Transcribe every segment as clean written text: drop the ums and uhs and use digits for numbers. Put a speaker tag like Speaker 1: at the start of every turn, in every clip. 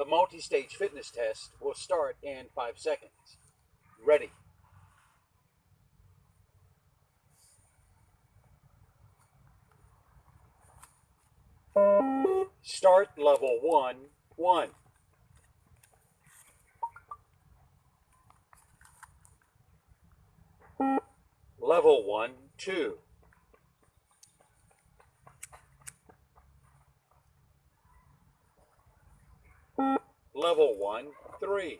Speaker 1: multi-stage fitness test will start in 5 seconds. Ready. Start level 1, 1. Level 1, 2. Level 1, 3.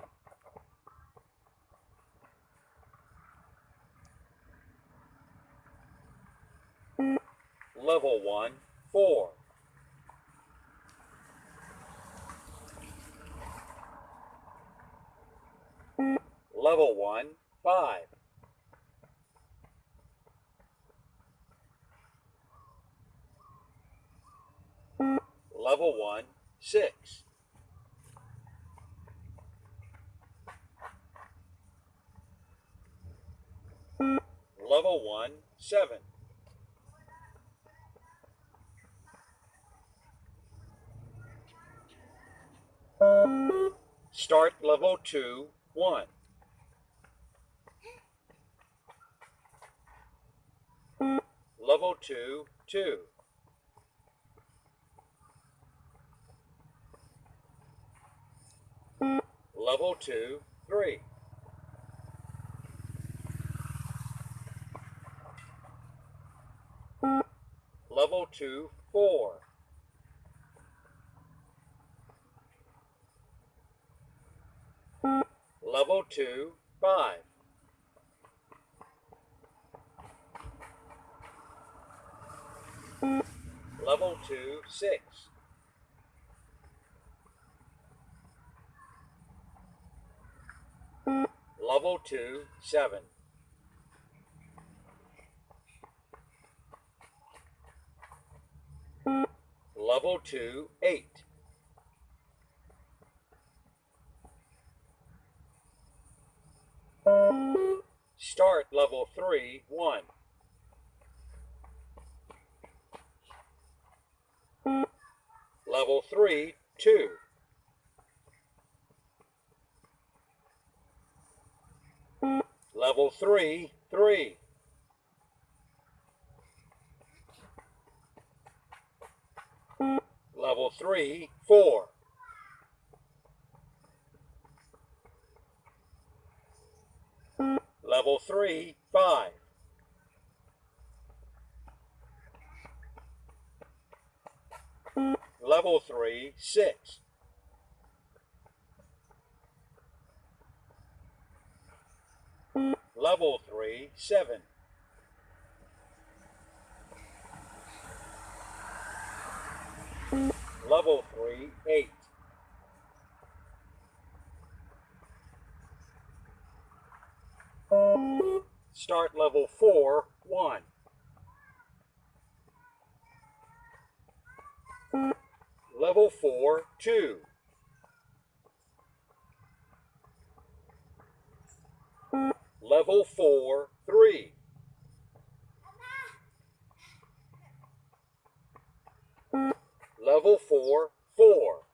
Speaker 1: Level 1, 4. Level 1, 5. Level 1, 6. Level 1, 7. Start level 2, 1. Level 2, 2. Level 2, 3. Level 2, 4. Level 2, 5. Level 2, 6. Level 2, 7. Level 2, 8. Start level 3, 1. Level 3, 2. Level 3, 3. Level 3, 4. Level 3, 5. Level 3, 6. Level 3, 7. Level 3, 8. Start level 4, 1. Level 4, 2. Level 4, 3. Level 4, 4.